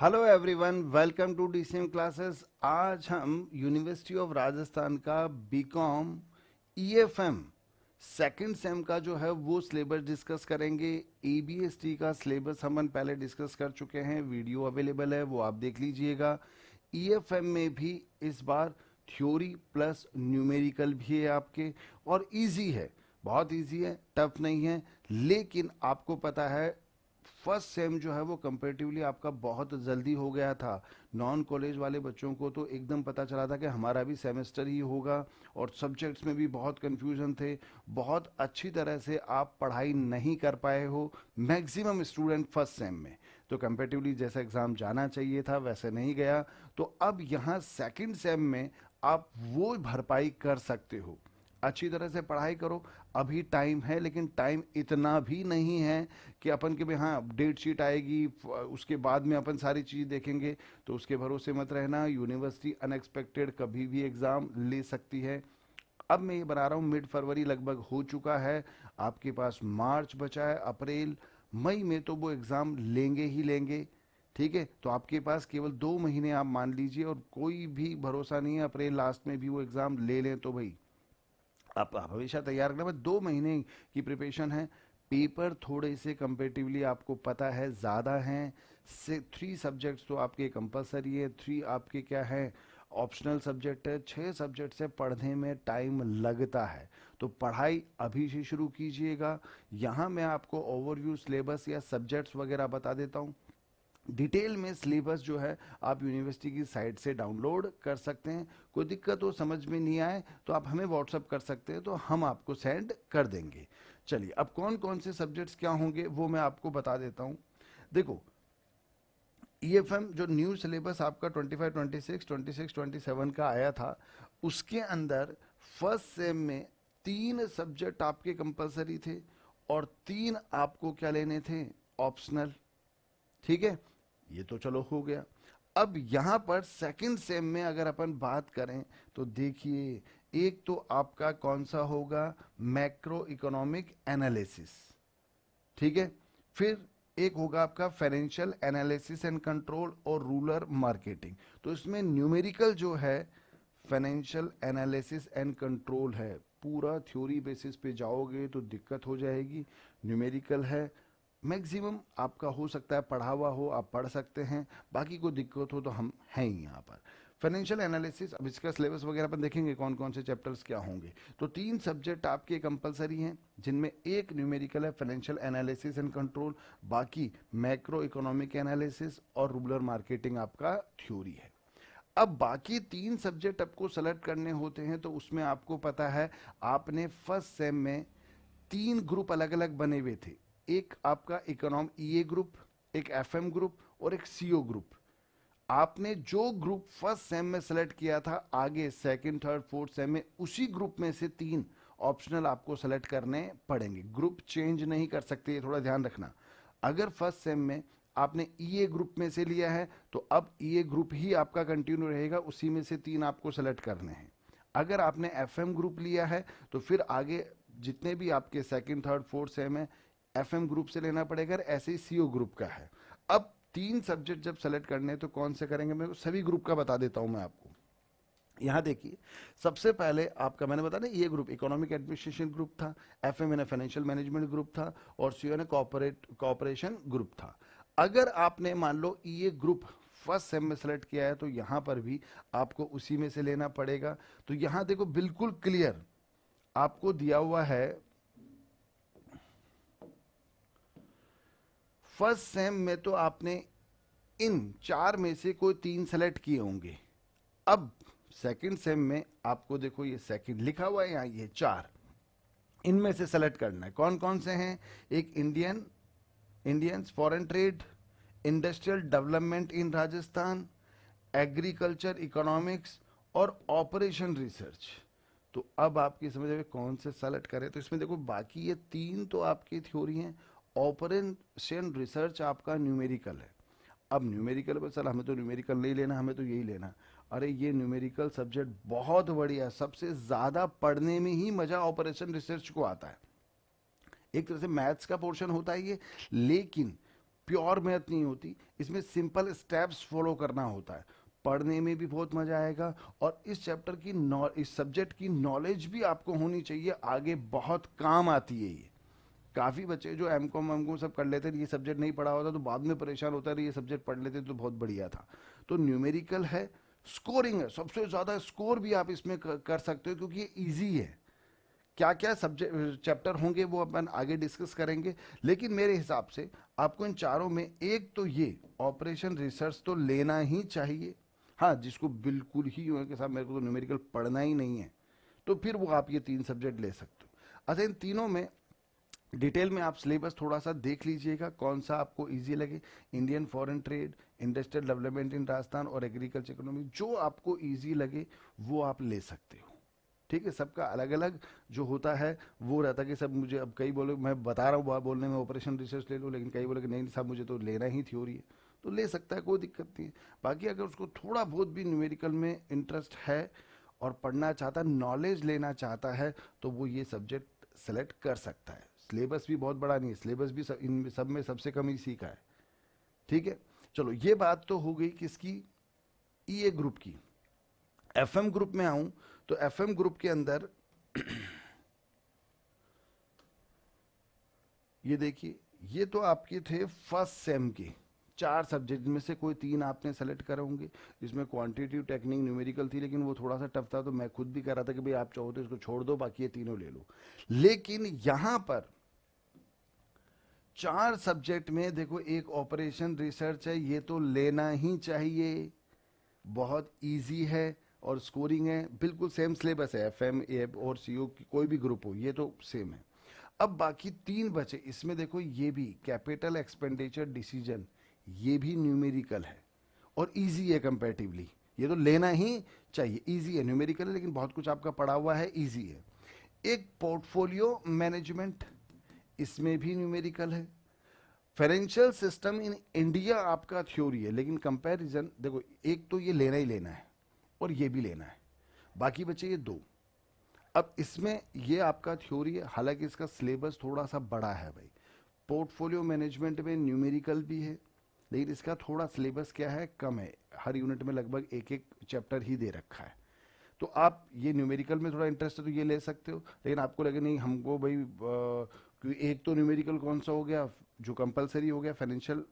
Hello everyone, welcome to DCM classes. आज हम university of Rajasthan का बीकॉम ईएफएम सेकंड सेम का जो है वो सिलेबस डिस्कस करेंगे। एबीएसटी का सिलेबस हम पहले डिस्कस कर चुके हैं, वीडियो अवेलेबल है, वो आप देख लीजिएगा। ईएफएम में भी इस बार थ्योरी प्लस न्यूमेरिकल भी है आपके, और इजी है, बहुत इजी है, टफ नहीं है। लेकिन आपको पता है फर्स्ट सेम जो है वो कंपेरेटिवली आपका बहुत जल्दी हो गया था। नॉन कॉलेज वाले बच्चों को तो एकदम पता चला था कि हमारा भी सेमेस्टर ही होगा, और सब्जेक्ट्स में भी बहुत कंफ्यूजन थे। बहुत अच्छी तरह से आप पढ़ाई नहीं कर पाए हो मैक्सिमम स्टूडेंट फर्स्ट सेम में। तो कंपेरेटिवली जैसा एग्ज़ाम जाना चाहिए था वैसे नहीं गया। तो अब यहाँ सेकंड सेम में आप वो भरपाई कर सकते हो। अच्छी तरह से पढ़ाई करो, अभी टाइम है, लेकिन टाइम इतना भी नहीं है कि अपन के भी हाँ डेट शीट आएगी उसके बाद में अपन सारी चीज़ देखेंगे। तो उसके भरोसे मत रहना, यूनिवर्सिटी अनएक्सपेक्टेड कभी भी एग्ज़ाम ले सकती है। अब मैं ये बना रहा हूँ, मिड फरवरी लगभग हो चुका है, आपके पास मार्च बचा है, अप्रैल मई में तो वो एग्ज़ाम लेंगे ही लेंगे। ठीक है, तो आपके पास केवल 2 महीने आप मान लीजिए, और कोई भी भरोसा नहीं है अप्रैल लास्ट में भी वो एग्ज़ाम ले लें। तो भाई आप हमेशा तैयार रखना। 2 महीने की प्रिपरेशन है। पेपर थोड़े से कंपेरेटिवली आपको पता है ज़्यादा हैं। से 3 सब्जेक्ट्स तो आपके कंपलसरी है, 3 आपके क्या है ऑप्शनल सब्जेक्ट है। 6 सब्जेक्ट से पढ़ने में टाइम लगता है, तो पढ़ाई अभी से शुरू कीजिएगा। यहाँ मैं आपको ओवरव्यू सिलेबस या सब्जेक्ट्स वगैरह बता देता हूँ। डिटेल में सिलेबस जो है आप यूनिवर्सिटी की साइट से डाउनलोड कर सकते हैं। कोई दिक्कत हो, समझ में नहीं आए, तो आप हमें व्हाट्सअप कर सकते हैं, तो हम आपको सेंड कर देंगे। चलिए, अब कौन कौन से सब्जेक्ट्स क्या होंगे वो मैं आपको बता देता हूँ। देखो, ईएफएम जो न्यू सिलेबस आपका 25 26 26 27 का आया था, उसके अंदर फर्स्ट सेम में 3 सब्जेक्ट आपके कंपलसरी थे, और 3 आपको क्या लेने थे, ऑप्शनल। ठीक है, ये तो चलो हो गया। अब यहां पर सेकंड सेम में अगर अपन बात करें तो देखिए, एक तो आपका कौन सा होगा, मैक्रो इकोनॉमिक एनालिसिस। ठीक है, फिर एक होगा आपका फाइनेंशियल एनालिसिस एंड कंट्रोल और रूरल मार्केटिंग। तो इसमें न्यूमेरिकल जो है फाइनेंशियल एनालिसिस एंड कंट्रोल है, पूरा थ्योरी बेसिस पे जाओगे तो दिक्कत हो जाएगी। न्यूमेरिकल है, मैक्सिमम आपका हो सकता है पढ़ा हुआ हो, आप पढ़ सकते हैं, बाकी कोई दिक्कत हो तो हम हैं ही यहाँ पर। फाइनेंशियल एनालिसिस, अब इसका सिलेबस वगैरह अपन देखेंगे कौन कौन से चैप्टर्स क्या होंगे। तो 3 सब्जेक्ट आपके कंपलसरी हैं, जिनमें एक न्यूमेरिकल है फाइनेंशियल एनालिसिस एंड कंट्रोल, बाकी मैक्रो इकोनॉमिक एनालिसिस और रूरल मार्केटिंग आपका थ्योरी है। अब बाकी 3 सब्जेक्ट आपको सेलेक्ट करने होते हैं, तो उसमें आपको पता है आपने फर्स्ट सेम में 3 ग्रुप अलग अलग बने हुए थे। एक आपका इकोनॉम ईए ग्रुप, एक एफएम ग्रुप और एक सीओ ग्रुप। आपने जो ग्रुप फर्स्ट सेम में सेलेक्ट किया था, आगे सेकंड थर्ड फोर्थ सेम में उसी ग्रुप में से 3 ऑप्शनल आपको सेलेक्ट करने पड़ेंगे। ग्रुप चेंज नहीं कर सकते, ये थोड़ा ध्यान रखना। अगर फर्स्ट सेम में आपने ईए ग्रुप में से लिया है, तो अब ईए ग्रुप ही आपका कंटिन्यू रहेगा, उसी में से 3 आपको सेलेक्ट करने हैं। अगर आपने एफएम ग्रुप लिया है, तो फिर आगे जितने भी आपके सेकंड थर्ड फोर्थ सेम है, एफएम ग्रुप से लेना पड़ेगा। ऐसे ही सीओ ग्रुप का है। अब 3 सब्जेक्ट जब सेलेक्ट करने हैं तो कौन से करेंगे, मैं सभी ग्रुप का बता देता हूं मैं आपको। यहां देखिए, सबसे पहले आपका मैंने बताया ना, ये ग्रुप इकोनॉमिक एडमिनिस्ट्रेशन ग्रुप था, एफएम ने फाइनेंशियल मैनेजमेंट ग्रुप था, और सीओ ने कॉपरेशन ग्रुप था। अगर आपने मान लो ये ग्रुप फर्स्ट सेम में सेलेक्ट किया है, तो यहां पर भी आपको उसी में से लेना पड़ेगा। तो यहां देखो, बिल्कुल क्लियर आपको दिया हुआ है, फर्स्ट सेम में तो आपने इन 4 में से कोई 3 सेलेक्ट किए होंगे। अब सेकंड सेम में आपको देखो, ये सेकंड लिखा हुआ है यहाँ, ये 4 इनमें से सेलेक्ट करना है। कौन कौन से हैं, एक Indians foreign trade, industrial development in Rajasthan, agriculture economics और ऑपरेशन रिसर्च। तो अब आपकी समझ में कौन से सेलेक्ट करें। तो इसमें देखो, बाकी ये 3 तो आपकी थ्योरी हैं, ऑपरेशन रिसर्च आपका न्यूमेरिकल है। अब न्यूमेरिकल पर सर हमें तो न्यूमेरिकल नहीं लेना, हमें तो यही लेना। अरे ये न्यूमेरिकल सब्जेक्ट बहुत बढ़िया है, सबसे ज़्यादा पढ़ने में ही मज़ा ऑपरेशन रिसर्च को आता है। एक तरह से मैथ्स का पोर्शन होता है ये, लेकिन प्योर मैथ नहीं होती, इसमें सिंपल स्टेप्स फॉलो करना होता है, पढ़ने में भी बहुत मजा आएगा और इस चैप्टर की इस सब्जेक्ट की नॉलेज भी आपको होनी चाहिए, आगे बहुत काम आती है ये। काफ़ी बच्चे जो एम कॉम सब कर लेते हैं, ये सब्जेक्ट नहीं पढ़ा होता तो बाद में परेशान होता है, ये सब्जेक्ट पढ़ लेते तो बहुत बढ़िया था। तो न्यूमेरिकल है, स्कोरिंग है, सबसे ज़्यादा स्कोर भी आप इसमें कर सकते हो क्योंकि ये ईजी है। क्या क्या सब्जेक्ट चैप्टर होंगे वो अपन आगे डिस्कस करेंगे, लेकिन मेरे हिसाब से आपको इन चारों में एक तो ये ऑपरेशन रिसर्च तो लेना ही चाहिए। हाँ, जिसको बिल्कुल ही हो कि साहब मेरे को तो न्यूमेरिकल पढ़ना ही नहीं है, तो फिर वो आप ये 3 सब्जेक्ट ले सकते हो। अच्छा, इन तीनों में डिटेल में आप सिलेबस थोड़ा सा देख लीजिएगा, कौन सा आपको इजी लगे। Indian foreign trade, industrial development in Rajasthan और एग्रीकल्चर इकोनॉमी, जो आपको इजी लगे वो आप ले सकते हो। ठीक है, सबका अलग अलग जो होता है वो रहता है कि सब मुझे, अब कई बोले मैं बता रहा हूँ बोलने में ऑपरेशन रिसर्च ले लो, लेकिन कई बोले कि नहीं साहब मुझे तो लेना ही थ्योरी है, तो ले सकता है, कोई दिक्कत नहीं है। बाकी अगर उसको थोड़ा बहुत भी न्यूमेरिकल में इंटरेस्ट है और पढ़ना चाहता है, नॉलेज लेना चाहता है, तो वो ये सब्जेक्ट सेलेक्ट कर सकता है। सिलेबस भी बहुत बड़ा नहीं है, सिलेबस भी इन सब में सबसे कम इसी का है। ठीक है, चलो ये बात तो हो गई किसकी, ईए ग्रुप की। एफएम ग्रुप में आऊं तो एफएम ग्रुप के अंदर ये देखिए, ये तो आपके थे फर्स्ट सेम के 4 सब्जेक्ट में से कोई 3 आपने सेलेक्ट करे होंगे, जिसमें क्वांटिटेटिव, टेक्निक, न्यूमेरिकल थी, लेकिन वो थोड़ा सा टफ था तो मैं खुद भी कह रहा था कि भाई आप चाहो तो इसको छोड़ दो, बाकी ये तीनों ले लो। लेकिन यहां पर 4 सब्जेक्ट में देखो, एक ऑपरेशन रिसर्च है, ये तो लेना ही चाहिए, बहुत इजी है और स्कोरिंग है, बिल्कुल सेम सिलेबस है, एफएम एफ और सीओ की कोई भी ग्रुप हो ये तो सेम है। अब बाकी 3 बचे, इसमें देखो ये भी कैपिटल एक्सपेंडिचर डिसीजन, ये भी न्यूमेरिकल है और इजी है कंपैरेटिवली, ये तो लेना ही चाहिए, इजी है, न्यूमेरिकल है लेकिन बहुत कुछ आपका पढ़ा हुआ है, इजी है। एक पोर्टफोलियो मैनेजमेंट, इसमें भी न्यूमेरिकल है। फाइनेंशियल सिस्टम इन इंडिया आपका थ्योरी है, लेकिन कंपैरिजन देखो, एक तो ये लेना ही लेना है और ये भी लेना है, बाकी बचे ये 2। अब इसमें ये आपका थ्योरी है, हालांकि इसका सिलेबस थोड़ा सा बड़ा है भाई, पोर्टफोलियो मैनेजमेंट में न्यूमेरिकल भी है, लेकिन इसका थोड़ा सिलेबस क्या है, कम है, हर यूनिट में लगभग एक एक चैप्टर ही दे रखा है। तो आप ये न्यूमेरिकल में थोड़ा इंटरेस्ट है तो ये ले सकते हो, लेकिन आपको लगे नहीं हमको भाई क्योंकि एक तो न्यूमेरिकल कौन सा हो गया जो कंपलसरी हो गया फाइनेंशियल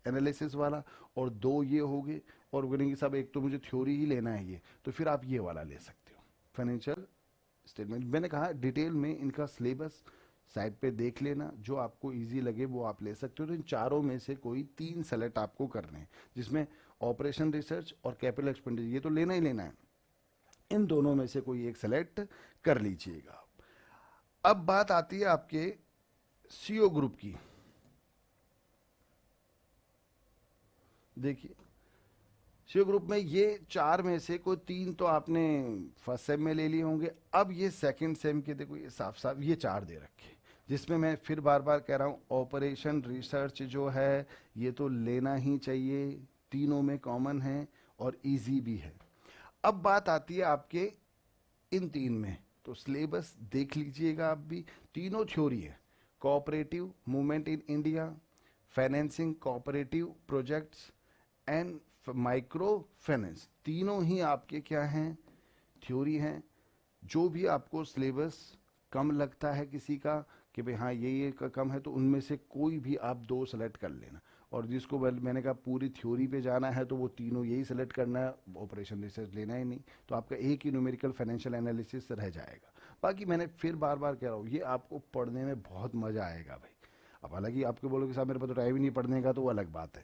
एनालिसिस वाला, और 2 ये हो गए, और बोलेंगे साहब एक तो मुझे थ्योरी ही लेना है ये, तो फिर आप ये वाला ले सकते हो फाइनेंशियल स्टेटमेंट। मैंने कहा डिटेल में इनका सिलेबस साइड पे देख लेना, जो आपको इजी लगे वो आप ले सकते हो। तो इन चारों में से कोई 3 सेलेक्ट आपको करने हैं, जिसमें ऑपरेशन रिसर्च और कैपिटल एक्सपेंडिचर ये तो लेना ही लेना है, इन दोनों में से कोई एक सेलेक्ट कर लीजिएगा। अब बात आती है आपके सीओ ग्रुप की। देखिए, सीओ ग्रुप में ये 4 में से कोई 3 तो आपने फर्स्ट सेम में ले लिए होंगे, अब ये सेकंड सेम के देखो ये साफ साफ ये 4 दे रखे, जिसमें मैं फिर बार बार कह रहा हूं ऑपरेशन रिसर्च जो है ये तो लेना ही चाहिए, तीनों में कॉमन है और इजी भी है। अब बात आती है आपके इन 3 में, तो सिलेबस देख लीजिएगा आप भी, तीनों थ्योरी है, cooperative movement in India, financing cooperative projects and micro finance, तीनों ही आपके क्या हैं, थ्योरी हैं। जो भी आपको सिलेबस कम लगता है किसी का कि भाई हाँ ये कम है, तो उनमें से कोई भी आप 2 सेलेक्ट कर लेना, और जिसको मैंने कहा पूरी थ्योरी पे जाना है तो वो तीनों यही सेलेक्ट करना है, ऑपरेशन रिसर्च लेना ही नहीं, तो आपका एक ही न्यूमेरिकल फाइनेंशियल एनालिसिस रह जाएगा। बाकी मैंने फिर बार बार कह रहा हूँ ये आपको पढ़ने में बहुत मजा आएगा भाई। अब हालांकि आपको बोलोगे साहब मेरे पास तो टाइम ही नहीं पढ़ने का, तो वो अलग बात है,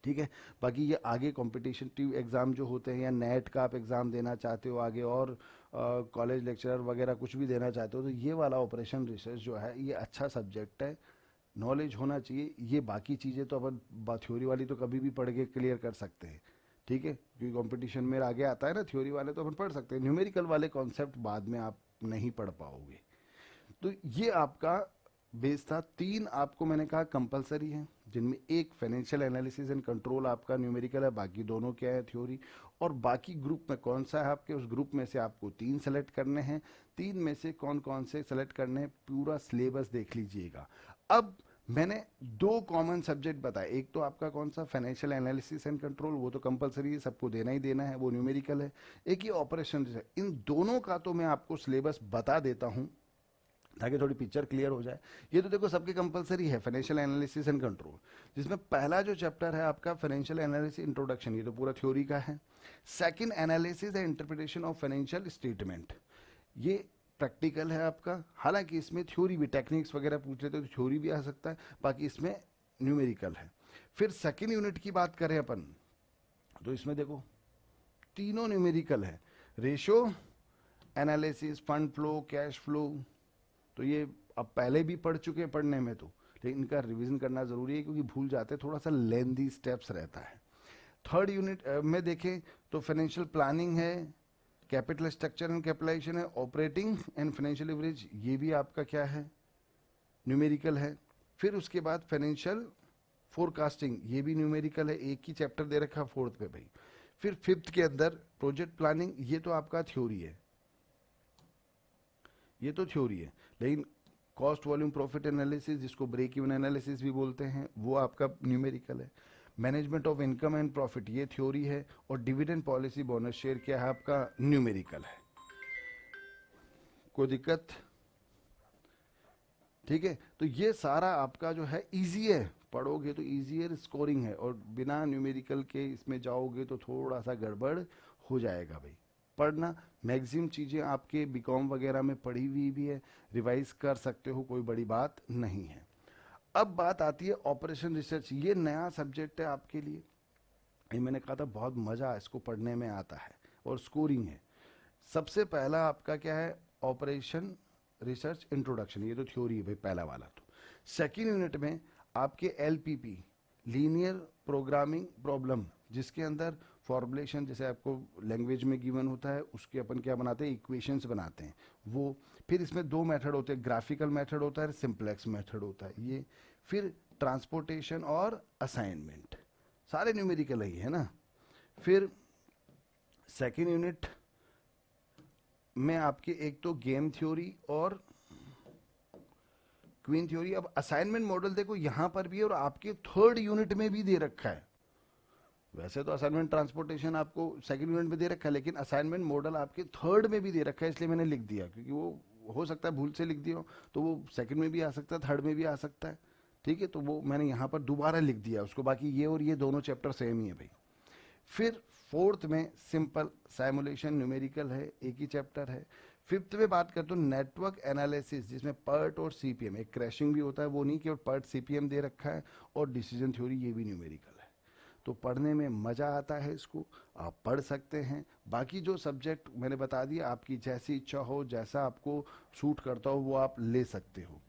ठीक है। बाकी ये आगे कॉम्पिटिटिव एग्ज़ाम जो होते हैं या नेट का आप एग्ज़ाम देना चाहते हो आगे, और कॉलेज लेक्चरर वगैरह कुछ भी देना चाहते हो, तो ये वाला ऑपरेशन रिसर्च जो है ये अच्छा सब्जेक्ट है, नॉलेज होना चाहिए। ये बाकी चीज़ें तो अपन थ्योरी वाली तो कभी भी पढ़ के क्लियर कर सकते हैं, ठीक है, क्योंकि कंपटीशन में आगे आता है ना, थ्योरी वाले तो अपन पढ़ सकते हैं, न्यूमेरिकल वाले कॉन्सेप्ट बाद में आप नहीं पढ़ पाओगे। तो ये आपका बेस था। 3 आपको मैंने कहा कंपलसरी है, जिनमें एक फाइनेंशियल एनालिसिस एंड कंट्रोल आपका न्यूमेरिकल है, बाकी दोनों क्या है थ्योरी। और बाकी ग्रुप में कौन सा है आपके, उस ग्रुप में से आपको 3 सेलेक्ट करने हैं, 3 में से कौन कौन से सेलेक्ट करने हैं पूरा सिलेबस देख लीजिएगा। अब मैंने दो कॉमन सब्जेक्ट बताए, एक तो आपका कौन सा फाइनेंशियल एनालिसिस एंड कंट्रोल, वो तो कंपलसरी है, सबको देना ही देना है, वो न्यूमेरिकल है। एक ये ऑपरेशन है। इन दोनों का तो मैं आपको सिलेबस बता देता हूं ताकि थोड़ी पिक्चर क्लियर हो जाए। ये तो देखो सबके कंपलसरी है, फाइनेंशियल एनालिसिस एंड कंट्रोल, जिसमें पहला जो चैप्टर है आपका फाइनेंशियल एनालिसिस इंट्रोडक्शन, ये तो पूरा थ्योरी का है। Second analysis and interpretation of financial statement, ये प्रैक्टिकल है आपका। हालांकि इसमें थ्योरी भी, टेक्निक्स वगैरह पूछ लेते तो थ्योरी भी आ सकता है, बाकी इसमें न्यूमेरिकल है। फिर सेकंड यूनिट की बात करें अपन, तो इसमें देखो तीनों न्यूमेरिकल है, ratio analysis, fund flow, cash flow. तो ये अब पहले भी पढ़ चुके हैं पढ़ने में, तो लेकिन इनका रिवीजन करना जरूरी है क्योंकि भूल जाते, थोड़ा सा लेंदी स्टेप्स रहता है। थर्ड यूनिट में देखें तो फाइनेंशियल प्लानिंग है, कैपिटल स्ट्रक्चर एंड कैपिटलाइजेशन है, ऑपरेटिंग एंड फाइनेंशियल लिवरेज, ये भी आपका क्या है, न्यूमेरिकल है। फिर उसके बाद फाइनेंशियल फोरकास्टिंग, ये भी न्यूमेरिकल है, एक ही चैप्टर दे रखा फोर्थ पे भाई। फिर फिफ्थ के अंदर प्रोजेक्ट प्लानिंग, ये तो आपका थ्योरी है, ये तो थ्योरी है, लेकिन कॉस्ट वॉल्यूम प्रॉफिट एनालिसिस, जिसको ब्रेक इवन एनालिसिस भी बोलते हैं, वो आपका न्यूमेरिकल है। Management of income and profit, ये थ्योरी है। और डिविडेंड पॉलिसी, बोनस शेयर, क्या है आपका, न्यूमेरिकल है। कोई दिक्कत? ठीक है, तो ये सारा आपका जो है इजी है, पढ़ोगे तो इजियर स्कोरिंग है, और बिना न्यूमेरिकल के इसमें जाओगे तो थोड़ा सा गड़बड़ हो जाएगा भाई। पढ़ना, मैक्सिमम चीज़ें आपके बीकॉम वगैरह में पढ़ी हुई भी है, रिवाइज कर सकते हो, कोई बड़ी बात नहीं है। अब बात आती है ऑपरेशन रिसर्च, ये नया सब्जेक्ट है आपके लिए। ये मैंने कहा था बहुत मज़ा इसको पढ़ने में आता है, और स्कोरिंग है। सबसे पहला आपका क्या है, ऑपरेशन रिसर्च इंट्रोडक्शन, ये तो थ्योरी है भाई पहला वाला। तो सेकेंड यूनिट में आपके एलपीपी, लीनियर प्रोग्रामिंग प्रॉब्लम, जिसके अंदर फॉर्मुलेशन, जैसे आपको लैंग्वेज में गिवन होता है, उसके अपन क्या बनाते हैं, इक्वेशंस बनाते हैं वो। फिर इसमें दो मेथड होते हैं, ग्राफिकल मेथड होता है, सिंप्लेक्स मेथड होता है ये। फिर ट्रांसपोर्टेशन और असाइनमेंट, सारे न्यूमेरिकल ही है ना। फिर सेकेंड यूनिट में आपके एक तो गेम थ्योरी और क्वीन थ्योरी। अब असाइनमेंट मॉडल देखो यहां पर भी है, और आपके थर्ड यूनिट में भी दे रखा है। वैसे तो असाइनमेंट ट्रांसपोर्टेशन आपको सेकंड यूनिट में दे रखा है, लेकिन असाइनमेंट मॉडल आपके थर्ड में भी दे रखा है, इसलिए मैंने लिख दिया, क्योंकि वो हो सकता है भूल से लिख दिया हो, तो वो सेकंड में भी आ सकता है, थर्ड में भी आ सकता है। ठीक है, तो वो मैंने यहाँ पर दोबारा लिख दिया उसको। बाकी ये और ये दोनों चैप्टर सेम ही है भाई। फिर फोर्थ में सिंपल साइमुलेशन न्यूमेरिकल है, एक ही चैप्टर है। फिफ्थ में बात करते हो नेटवर्क एनालिसिस, जिसमें पर्ट और सीपीएम, एक क्रैशिंग भी होता है, वो नहीं केवल पर्ट सीपीएम दे रखा है, और डिसीजन थ्योरी, ये भी न्यूमेरिकल है। तो पढ़ने में मज़ा आता है, इसको आप पढ़ सकते हैं। बाकी जो सब्जेक्ट मैंने बता दिया, आपकी जैसी इच्छा हो, जैसा आपको सूट करता हो, वो आप ले सकते हो।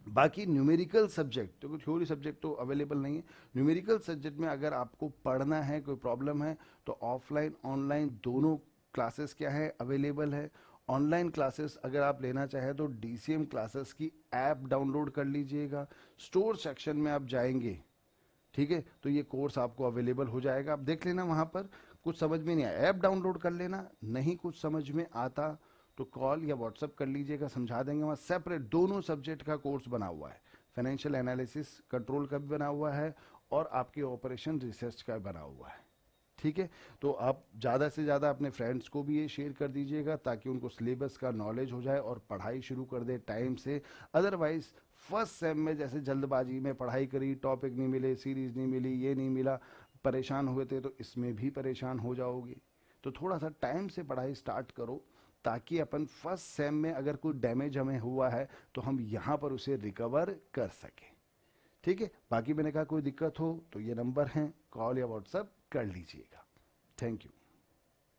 बाकी न्यूमेरिकल सब्जेक्ट, तो थ्योरी सब्जेक्ट तो अवेलेबल नहीं है। न्यूमेरिकल सब्जेक्ट में अगर आपको पढ़ना है, कोई प्रॉब्लम है, तो ऑफलाइन ऑनलाइन दोनों क्लासेस क्या है, अवेलेबल है। ऑनलाइन क्लासेस अगर आप लेना चाहें तो डीसीएम क्लासेस की ऐप डाउनलोड कर लीजिएगा, स्टोर सेक्शन में आप जाएंगे, ठीक है, तो ये कोर्स आपको अवेलेबल हो जाएगा, आप देख लेना वहाँ पर। कुछ समझ में नहीं आया, ऐप डाउनलोड कर लेना, नहीं कुछ समझ में आता तो कॉल या व्हाट्सअप कर लीजिएगा, समझा देंगे। वहाँ सेपरेट दोनों सब्जेक्ट का कोर्स बना हुआ है, फाइनेंशियल एनालिसिस कंट्रोल का भी बना हुआ है, और आपके ऑपरेशन रिसर्च का बना हुआ है। ठीक है, तो आप ज़्यादा से ज़्यादा अपने फ्रेंड्स को भी ये शेयर कर दीजिएगा, ताकि उनको सिलेबस का नॉलेज हो जाए और पढ़ाई शुरू कर दे टाइम से। अदरवाइज फर्स्ट सेम में जैसे जल्दबाजी में पढ़ाई करी, टॉपिक नहीं मिले, सीरीज नहीं मिली, ये नहीं मिला, परेशान हुए थे, तो इसमें भी परेशान हो जाओगे। तो थोड़ा सा टाइम से पढ़ाई स्टार्ट करो, ताकि अपन फर्स्ट सेम में अगर कोई डैमेज हमें हुआ है तो हम यहाँ पर उसे रिकवर कर सकें। ठीक है, बाकी मैंने कहा कोई दिक्कत हो तो ये नंबर हैं, कॉल या व्हाट्सएप कर लीजिएगा। Thank you.